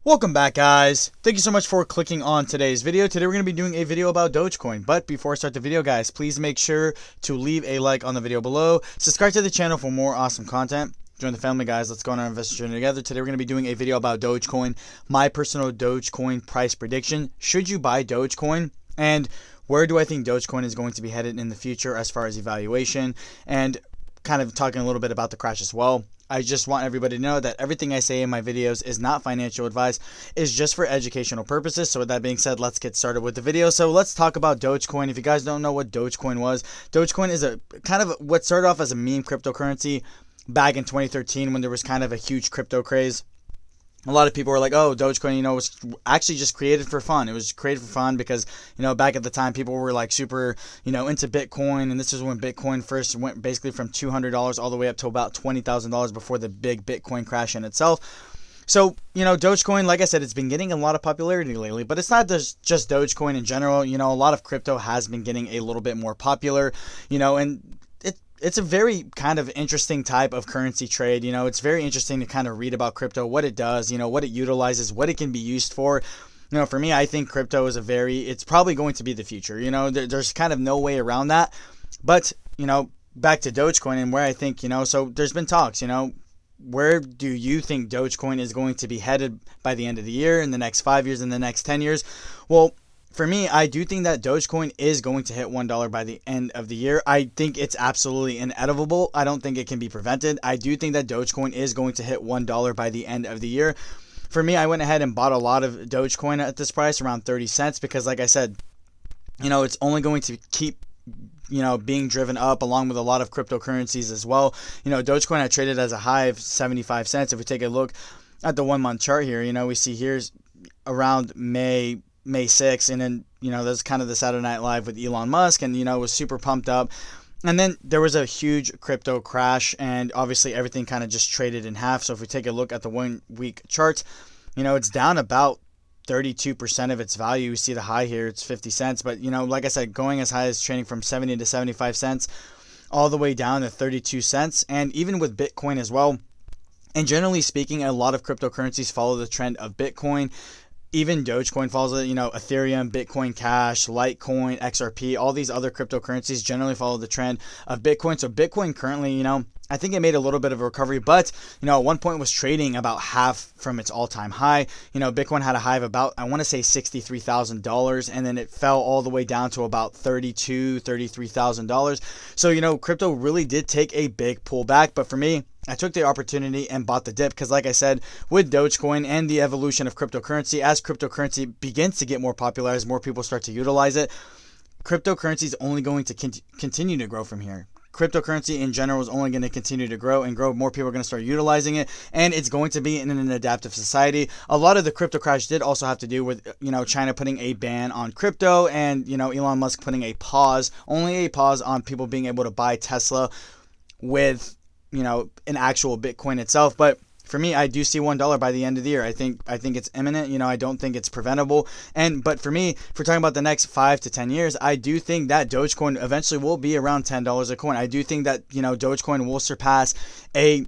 Welcome back, guys. Thank you so much for clicking on today's video. Today we're going to be doing a video about Dogecoin. But before I start the video, guys, please make sure to leave a like on the video below. Subscribe to the channel for more awesome content. Join the family, guys. Let's go on our investor journey together. Today we're going to be doing a video about Dogecoin, my personal Dogecoin price prediction. Should you buy Dogecoin? And where do I think Dogecoin is going to be headed in the future as far as evaluation? And kind of talking a little bit about the crash as well. I just want everybody to know that everything I say in my videos is not financial advice, it's just for educational purposes. So with that being said, let's get started with the video. So let's talk about Dogecoin. If you guys don't know what Dogecoin was, Dogecoin is a kind of what started off as a meme cryptocurrency back in 2013 when there was kind of a huge crypto craze. A lot of people were like, oh, Dogecoin, was actually just created for fun. It was created for fun because, back at the time, people were like super, into Bitcoin. And this is when Bitcoin first went basically from $200 all the way up to about $20,000 before the big Bitcoin crash in itself. So, Dogecoin, like I said, it's been getting a lot of popularity lately, but it's not just Dogecoin in general. A lot of crypto has been getting a little bit more popular, and it's a very kind of interesting type of currency trade. It's very interesting to kind of read about crypto, what it does, what it utilizes, what it can be used for. For me, I think crypto is it's probably going to be the future. There's kind of no way around that. But, back to Dogecoin and where I think, so there's been talks, where do you think Dogecoin is going to be headed by the end of the year, in the next 5 years, in the next 10 years? Well, for me, I do think that Dogecoin is going to hit $1 by the end of the year. I think it's absolutely inevitable. I don't think it can be prevented. I do think that Dogecoin is going to hit $1 by the end of the year. For me, I went ahead and bought a lot of Dogecoin at this price, around 30 cents, because like I said, it's only going to keep being driven up along with a lot of cryptocurrencies as well. Dogecoin had traded as a high of 75 cents. If we take a look at the 1 month chart here, we see here's around May 6th, and then there's kind of the Saturday Night Live with Elon Musk, and it was super pumped up. And then there was a huge crypto crash, and obviously everything kind of just traded in half. So if we take a look at the 1 week charts, it's down about 32% of its value. You see the high here, it's 50 cents, but like I said, going as high as trading from 70 to 75 cents all the way down to 32 cents. And even with Bitcoin as well, and generally speaking, a lot of cryptocurrencies follow the trend of Bitcoin. Even Dogecoin follows it, Ethereum, Bitcoin Cash, Litecoin, XRP, all these other cryptocurrencies generally follow the trend of Bitcoin. So Bitcoin currently, I think it made a little bit of a recovery, but, at one point was trading about half from its all-time high. Bitcoin had a high of about, I want to say $63,000, and then it fell all the way down to about $33,000. So, crypto really did take a big pullback, but for me, I took the opportunity and bought the dip because, like I said, with Dogecoin and the evolution of cryptocurrency, as cryptocurrency begins to get more popular, as more people start to utilize it, cryptocurrency is only going to continue to grow from here. Cryptocurrency in general is only going to continue to grow and grow. More people are going to start utilizing it, and it's going to be in an adaptive society. A lot of the crypto crash did also have to do with, China putting a ban on crypto and, Elon Musk putting only a pause on people being able to buy Tesla with, an actual Bitcoin itself. But for me, I do see $1 by the end of the year. I think it's imminent. I don't think it's preventable. But for me, if we're talking about the next 5 to 10 years, I do think that Dogecoin eventually will be around $10 a coin. I do think that, Dogecoin will surpass a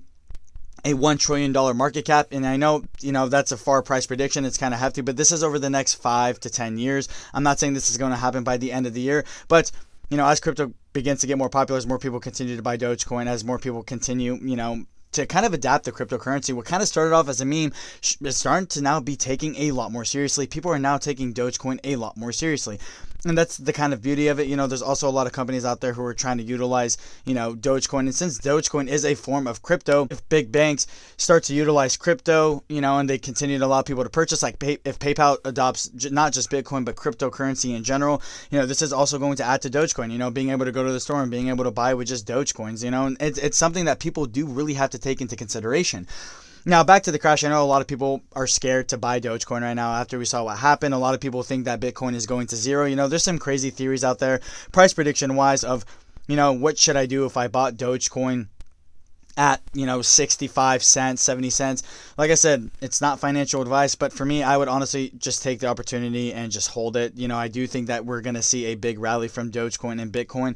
$1 trillion market cap. And I know, that's a far price prediction. It's kind of hefty, but this is over the next 5 to 10 years. I'm not saying this is going to happen by the end of the year, but as crypto begins to get more popular, as more people continue to buy Dogecoin, as more people continue, to kind of adapt the cryptocurrency, what kind of started off as a meme is starting to now be taking a lot more seriously. People are now taking Dogecoin a lot more seriously. And that's the kind of beauty of it. There's also a lot of companies out there who are trying to utilize, Dogecoin. And since Dogecoin is a form of crypto, if big banks start to utilize crypto, and they continue to allow people to purchase, like if PayPal adopts not just Bitcoin, but cryptocurrency in general, this is also going to add to Dogecoin, being able to go to the store and being able to buy with just Dogecoins, and it's something that people do really have to take into consideration. Now, back to the crash. I know a lot of people are scared to buy Dogecoin right now after we saw what happened. A lot of people think that Bitcoin is going to zero. There's some crazy theories out there, price prediction wise, of, what should I do if I bought Dogecoin at, 65 cents, 70 cents. Like I said, it's not financial advice, but for me, I would honestly just take the opportunity and just hold it. I do think that we're going to see a big rally from Dogecoin and Bitcoin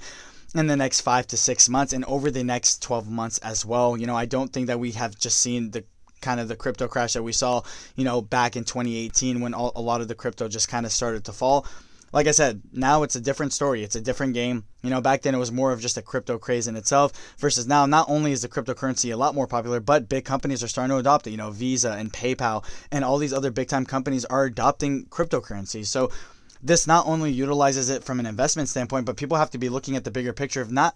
in the next 5 to 6 months and over the next 12 months as well. I don't think that we have just seen the kind of the crypto crash that we saw, you know, back in 2018 when a lot of the crypto just kind of started to fall. Like I said, now it's a different story. It's a different game. You know, back then it was more of just a crypto craze in itself versus now, not only is the cryptocurrency a lot more popular, but big companies are starting to adopt it. You know, Visa and PayPal and all these other big time companies are adopting cryptocurrencies. So this not only utilizes it from an investment standpoint, but people have to be looking at the bigger picture of not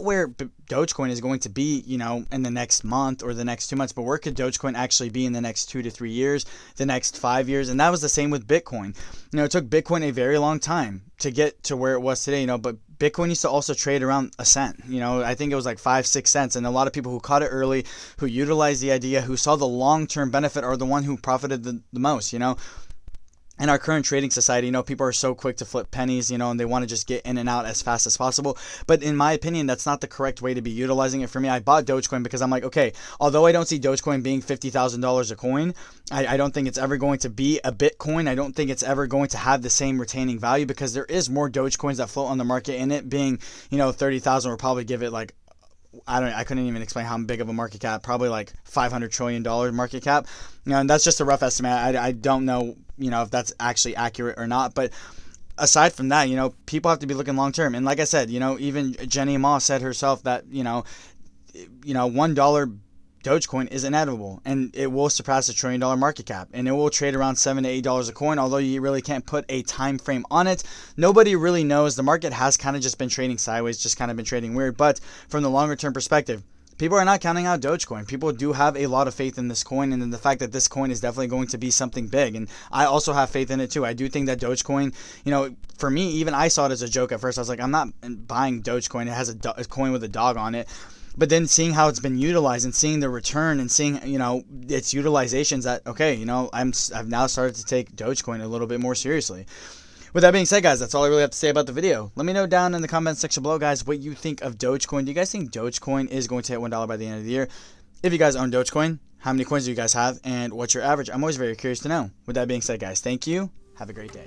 where Dogecoin is going to be, you know, in the next month or the next 2 months, but where could Dogecoin actually be in the next 2 to 3 years, the next 5 years. And that was the same with Bitcoin. You know, it took Bitcoin a very long time to get to where it was today, you know, but Bitcoin used to also trade around a cent. You know, I think it was like 5-6 cents. And a lot of people who caught it early, who utilized the idea, who saw the long-term benefit are the one who profited the most, you know. In our current trading society, you know, people are so quick to flip pennies, you know, and they want to just get in and out as fast as possible. But in my opinion, that's not the correct way to be utilizing it. For me, I bought Dogecoin because I'm like, okay, although I don't see Dogecoin being $50,000 a coin, I don't think it's ever going to be a Bitcoin. I don't think it's ever going to have the same retaining value because there is more Dogecoins that float on the market, and it being, you know, 30,000 will probably give it like, I couldn't even explain how big of a market cap, probably like $500 trillion market cap. You know, and that's just a rough estimate. I don't know, you know, if that's actually accurate or not. But aside from that, you know, people have to be looking long term. And like I said, you know, even Jenny Ma said herself that, you know, $1 Dogecoin is inevitable, and it will surpass $1 trillion market cap, and it will trade around $7 to $8 a coin. Although you really can't put a time frame on it, nobody really knows. The market has kind of just been trading sideways, just kind of been trading weird. But from the longer term perspective, people are not counting out Dogecoin. People do have a lot of faith in this coin, and in the fact that this coin is definitely going to be something big. And I also have faith in it too. I do think that Dogecoin, you know, for me, even I saw it as a joke at first. I was like, I'm not buying Dogecoin. It has a coin with a dog on it. But then seeing how it's been utilized and seeing the return and seeing, you know, its utilizations, that, okay, you know, I've now started to take Dogecoin a little bit more seriously. With that being said, guys, that's all I really have to say about the video. Let me know down in the comment section below, guys, what you think of Dogecoin. Do you guys think Dogecoin is going to hit $1 by the end of the year? If you guys own Dogecoin, how many coins do you guys have, and what's your average? I'm always very curious to know. With that being said, guys, thank you. Have a great day.